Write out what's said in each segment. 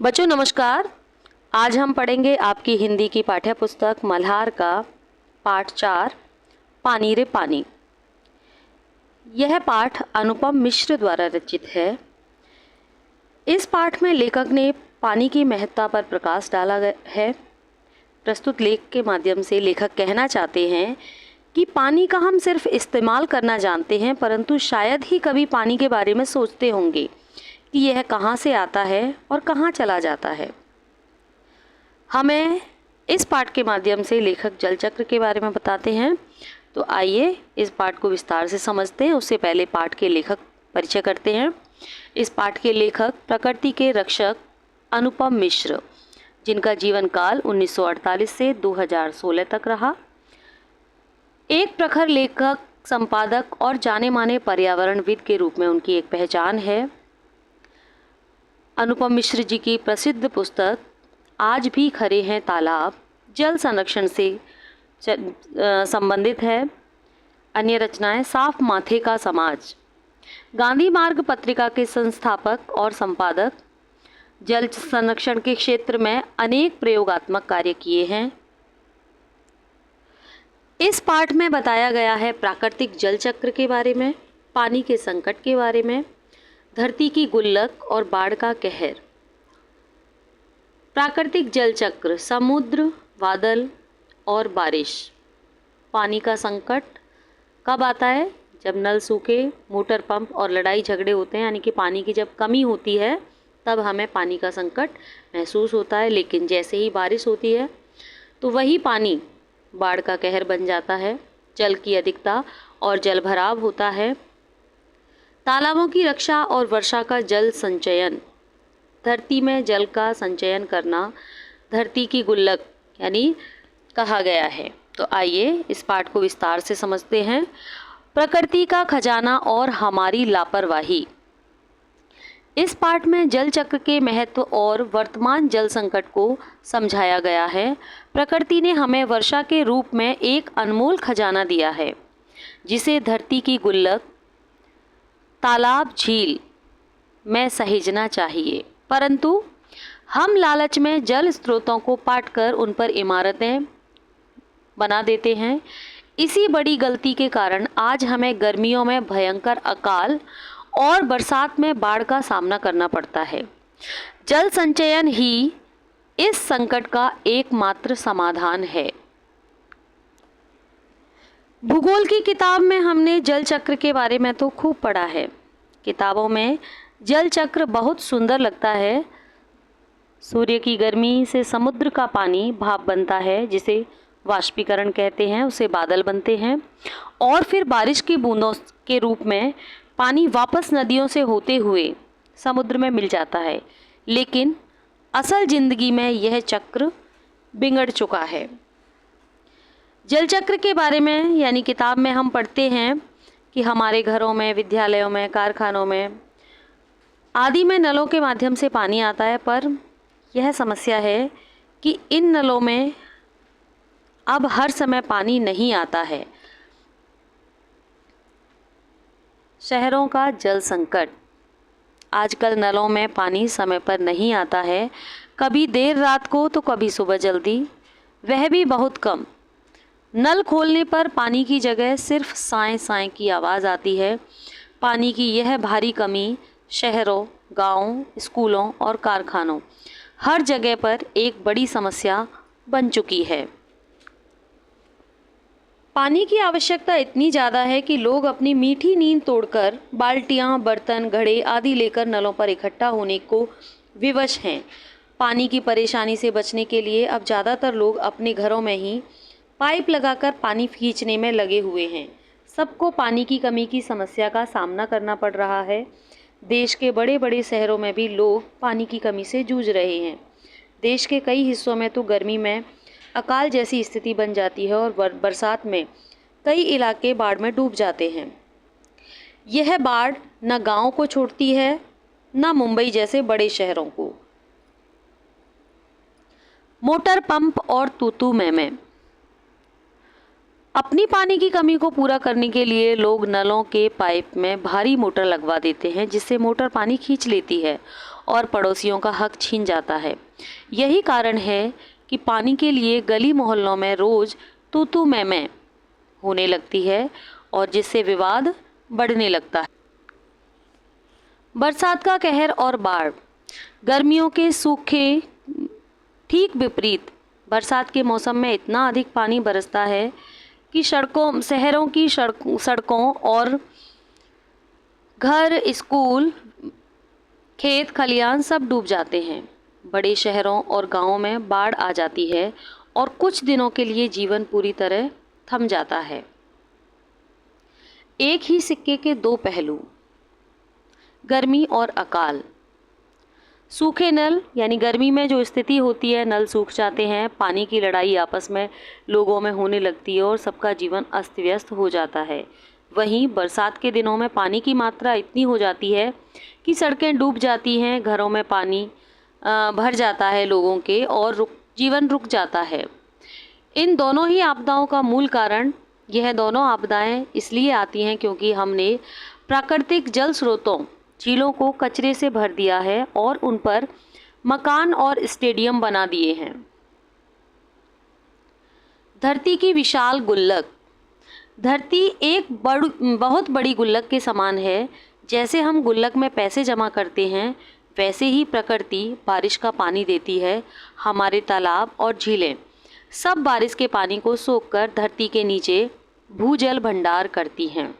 बच्चों नमस्कार। आज हम पढ़ेंगे आपकी हिंदी की पाठ्य पुस्तक मल्हार का पाठ 4 पानी रे पानी। यह पाठ अनुपम मिश्र द्वारा रचित है। इस पाठ में लेखक ने पानी की महत्ता पर प्रकाश डाला है। प्रस्तुत लेख के माध्यम से लेखक कहना चाहते हैं कि पानी का हम सिर्फ इस्तेमाल करना जानते हैं, परंतु शायद ही कभी पानी के बारे में सोचते होंगे कि यह कहाँ से आता है और कहाँ चला जाता है। हमें इस पाठ के माध्यम से लेखक जल चक्र के बारे में बताते हैं। तो आइए इस पाठ को विस्तार से समझते हैं। उससे पहले पाठ के लेखक परिचय करते हैं। इस पाठ के लेखक प्रकृति के रक्षक अनुपम मिश्र, जिनका जीवन काल 1948 से 2016 तक रहा। एक प्रखर लेखक, संपादक और जाने माने पर्यावरणविद के रूप में उनकी एक पहचान है। अनुपम मिश्र जी की प्रसिद्ध पुस्तक आज भी खरे हैं तालाब जल संरक्षण से संबंधित है। अन्य रचनाएं साफ माथे का समाज, गांधी मार्ग पत्रिका के संस्थापक और संपादक, जल संरक्षण के क्षेत्र में अनेक प्रयोगात्मक कार्य किए हैं। इस पाठ में बताया गया है प्राकृतिक जल चक्र के बारे में, पानी के संकट के बारे में, धरती की गुल्लक और बाढ़ का कहर। प्राकृतिक जल चक्र समुद्र, बादल और बारिश। पानी का संकट कब आता है? जब नल सूखे, मोटर पंप और लड़ाई झगड़े होते हैं, यानी कि पानी की जब कमी होती है तब हमें पानी का संकट महसूस होता है। लेकिन जैसे ही बारिश होती है तो वही पानी बाढ़ का कहर बन जाता है। जल की अधिकता और जल भराव होता है। तालाबों की रक्षा और वर्षा का जल संचयन। धरती में जल का संचयन करना धरती की गुल्लक यानी कहा गया है। तो आइए इस पाठ को विस्तार से समझते हैं। प्रकृति का खजाना और हमारी लापरवाही। इस पाठ में जल चक्र के महत्व और वर्तमान जल संकट को समझाया गया है। प्रकृति ने हमें वर्षा के रूप में एक अनमोल खजाना दिया है, जिसे धरती की गुल्लक, तालाब, झील में सहेजना चाहिए। परंतु हम लालच में जल स्रोतों को पाटकर उन पर इमारतें बना देते हैं। इसी बड़ी गलती के कारण आज हमें गर्मियों में भयंकर अकाल और बरसात में बाढ़ का सामना करना पड़ता है। जल संचयन ही इस संकट का एकमात्र समाधान है। भूगोल की किताब में हमने जल चक्र के बारे में तो खूब पढ़ा है। किताबों में जल चक्र बहुत सुंदर लगता है। सूर्य की गर्मी से समुद्र का पानी भाप बनता है, जिसे वाष्पीकरण कहते हैं। उसे बादल बनते हैं और फिर बारिश की बूंदों के रूप में पानी वापस नदियों से होते हुए समुद्र में मिल जाता है। लेकिन असल जिंदगी में यह चक्र बिगड़ चुका है। जल चक्र के बारे में यानी किताब में हम पढ़ते हैं कि हमारे घरों में, विद्यालयों में, कारखानों में आदि में नलों के माध्यम से पानी आता है, पर यह समस्या है कि इन नलों में अब हर समय पानी नहीं आता है। शहरों का जल संकट। आजकल नलों में पानी समय पर नहीं आता है, कभी देर रात को तो कभी सुबह जल्दी, वह भी बहुत कम। नल खोलने पर पानी की जगह सिर्फ साएं साएं की आवाज़ आती है। पानी की यह भारी कमी शहरों, गांवों, स्कूलों और कारखानों हर जगह पर एक बड़ी समस्या बन चुकी है। पानी की आवश्यकता इतनी ज़्यादा है कि लोग अपनी मीठी नींद तोड़कर बाल्टियाँ, बर्तन, घड़े आदि लेकर नलों पर इकट्ठा होने को विवश हैं। पानी की परेशानी से बचने के लिए अब ज़्यादातर लोग अपने घरों में ही पाइप लगाकर पानी खींचने में लगे हुए हैं। सबको पानी की कमी की समस्या का सामना करना पड़ रहा है। देश के बड़े बड़े शहरों में भी लोग पानी की कमी से जूझ रहे हैं। देश के कई हिस्सों में तो गर्मी में अकाल जैसी स्थिति बन जाती है और बरसात में कई इलाके बाढ़ में डूब जाते हैं। यह बाढ़ न गांव को छोड़ती है, न मुंबई जैसे बड़े शहरों को। मोटर पंप और तूतू मैमे। अपनी पानी की कमी को पूरा करने के लिए लोग नलों के पाइप में भारी मोटर लगवा देते हैं, जिससे मोटर पानी खींच लेती है और पड़ोसियों का हक छीन जाता है। यही कारण है कि पानी के लिए गली मोहल्लों में रोज तू मैं होने लगती है और जिससे विवाद बढ़ने लगता है। बरसात का कहर और बाढ़। गर्मियों के सूखे ठीक विपरीत बरसात के मौसम में इतना अधिक पानी बरसता है कि शहरों की सड़कों और घर, स्कूल, खेत खलियान सब डूब जाते हैं। बड़े शहरों और गांवों में बाढ़ आ जाती है और कुछ दिनों के लिए जीवन पूरी तरह थम जाता है। एक ही सिक्के के दो पहलू, गर्मी और अकाल। सूखे नल यानी गर्मी में जो स्थिति होती है, नल सूख जाते हैं, पानी की लड़ाई आपस में लोगों में होने लगती है और सबका जीवन अस्त व्यस्त हो जाता है। वहीं बरसात के दिनों में पानी की मात्रा इतनी हो जाती है कि सड़कें डूब जाती हैं, घरों में पानी भर जाता है लोगों के और जीवन रुक जाता है। इन दोनों ही आपदाओं का मूल कारण, यह दोनों आपदाएं इसलिए आती हैं क्योंकि हमने प्राकृतिक जल स्रोतों, झीलों को कचरे से भर दिया है और उन पर मकान और स्टेडियम बना दिए हैं। धरती की विशाल गुल्लक। धरती एक बहुत बड़ी गुल्लक के समान है। जैसे हम गुल्लक में पैसे जमा करते हैं, वैसे ही प्रकृति बारिश का पानी देती है। हमारे तालाब और झीलें सब बारिश के पानी को सोखकर धरती के नीचे भूजल भंडार करती हैं।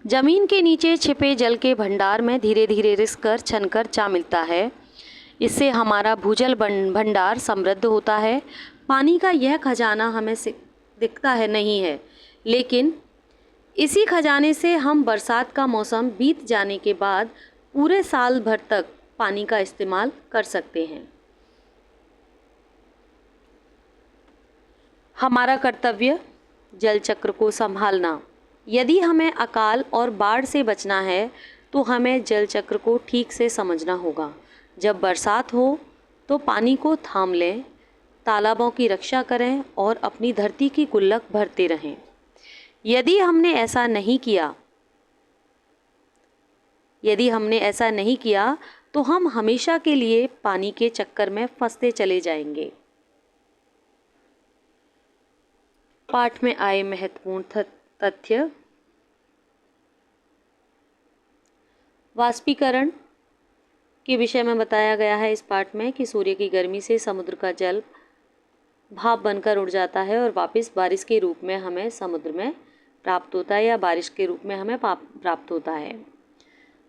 जमीन के नीचे छिपे जल के भंडार में धीरे धीरे रिस कर छनकर जा मिलता है। इससे हमारा भूजल भंडार समृद्ध होता है। पानी का यह खजाना हमें दिखता है नहीं है, लेकिन इसी खजाने से हम बरसात का मौसम बीत जाने के बाद पूरे साल भर तक पानी का इस्तेमाल कर सकते हैं। हमारा कर्तव्य, जल चक्र को संभालना। यदि हमें अकाल और बाढ़ से बचना है तो हमें जल चक्र को ठीक से समझना होगा। जब बरसात हो तो पानी को थाम लें, तालाबों की रक्षा करें और अपनी धरती की गुल्लक भरते रहें। यदि हमने ऐसा नहीं किया तो हम हमेशा के लिए पानी के चक्कर में फंसते चले जाएंगे। पाठ में आए महत्वपूर्ण तथ्य। वाष्पीकरण के विषय में बताया गया है इस पाठ में कि सूर्य की गर्मी से समुद्र का जल भाप बनकर उड़ जाता है और वापस बारिश के रूप में हमें समुद्र में प्राप्त होता है या बारिश के रूप में हमें प्राप्त होता है।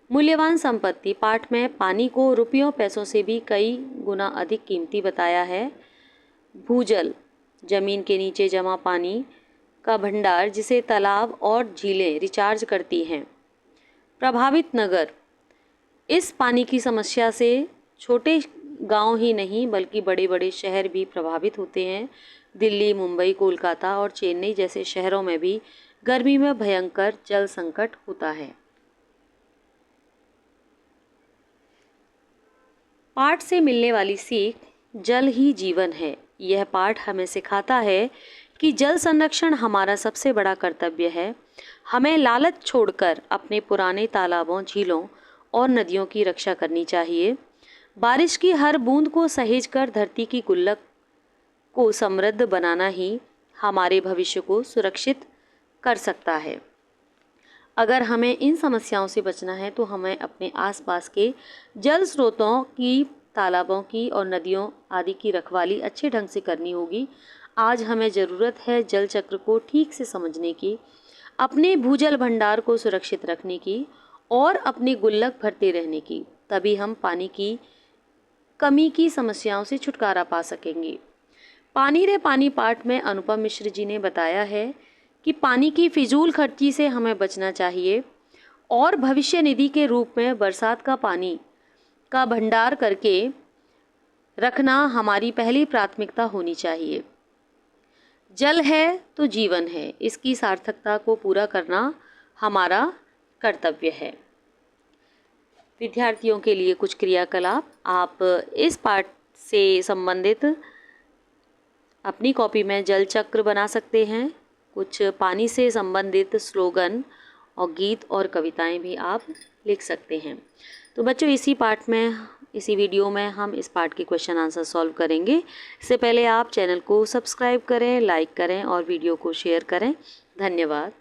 मूल्यवान संपत्ति। पाठ में पानी को रुपयों पैसों से भी कई गुना अधिक कीमती बताया है। भूजल, जमीन के नीचे जमा पानी का भंडार जिसे तालाब और झीलें रिचार्ज करती हैं। प्रभावित नगर। इस पानी की समस्या से छोटे गांव ही नहीं बल्कि बड़े बड़े शहर भी प्रभावित होते हैं। दिल्ली, मुंबई, कोलकाता और चेन्नई जैसे शहरों में भी गर्मी में भयंकर जल संकट होता है। पाठ से मिलने वाली सीख, जल ही जीवन है। यह पाठ हमें सिखाता है कि जल संरक्षण हमारा सबसे बड़ा कर्तव्य है। हमें लालच छोड़कर अपने पुराने तालाबों, झीलों और नदियों की रक्षा करनी चाहिए। बारिश की हर बूंद को सहेजकर धरती की गुल्लक को समृद्ध बनाना ही हमारे भविष्य को सुरक्षित कर सकता है। अगर हमें इन समस्याओं से बचना है तो हमें अपने आसपास के जल स्रोतों की, तालाबों की और नदियों आदि की रखवाली अच्छे ढंग से करनी होगी। आज हमें ज़रूरत है जल चक्र को ठीक से समझने की, अपने भूजल भंडार को सुरक्षित रखने की और अपनी गुल्लक भरते रहने की। तभी हम पानी की कमी की समस्याओं से छुटकारा पा सकेंगे। पानी रे पानी पाठ में अनुपम मिश्र जी ने बताया है कि पानी की फिजूल खर्ची से हमें बचना चाहिए और भविष्य निधि के रूप में बरसात का पानी का भंडार करके रखना हमारी पहली प्राथमिकता होनी चाहिए। जल है तो जीवन है, इसकी सार्थकता को पूरा करना हमारा कर्तव्य है। विद्यार्थियों के लिए कुछ क्रियाकलाप। आप इस पाठ से संबंधित अपनी कॉपी में जल चक्र बना सकते हैं। कुछ पानी से संबंधित स्लोगन और गीत और कविताएं भी आप लिख सकते हैं। तो बच्चों इसी वीडियो में हम इस पार्ट के क्वेश्चन आंसर सॉल्व करेंगे। इससे पहले आप चैनल को सब्सक्राइब करें, लाइक करें और वीडियो को शेयर करें। धन्यवाद।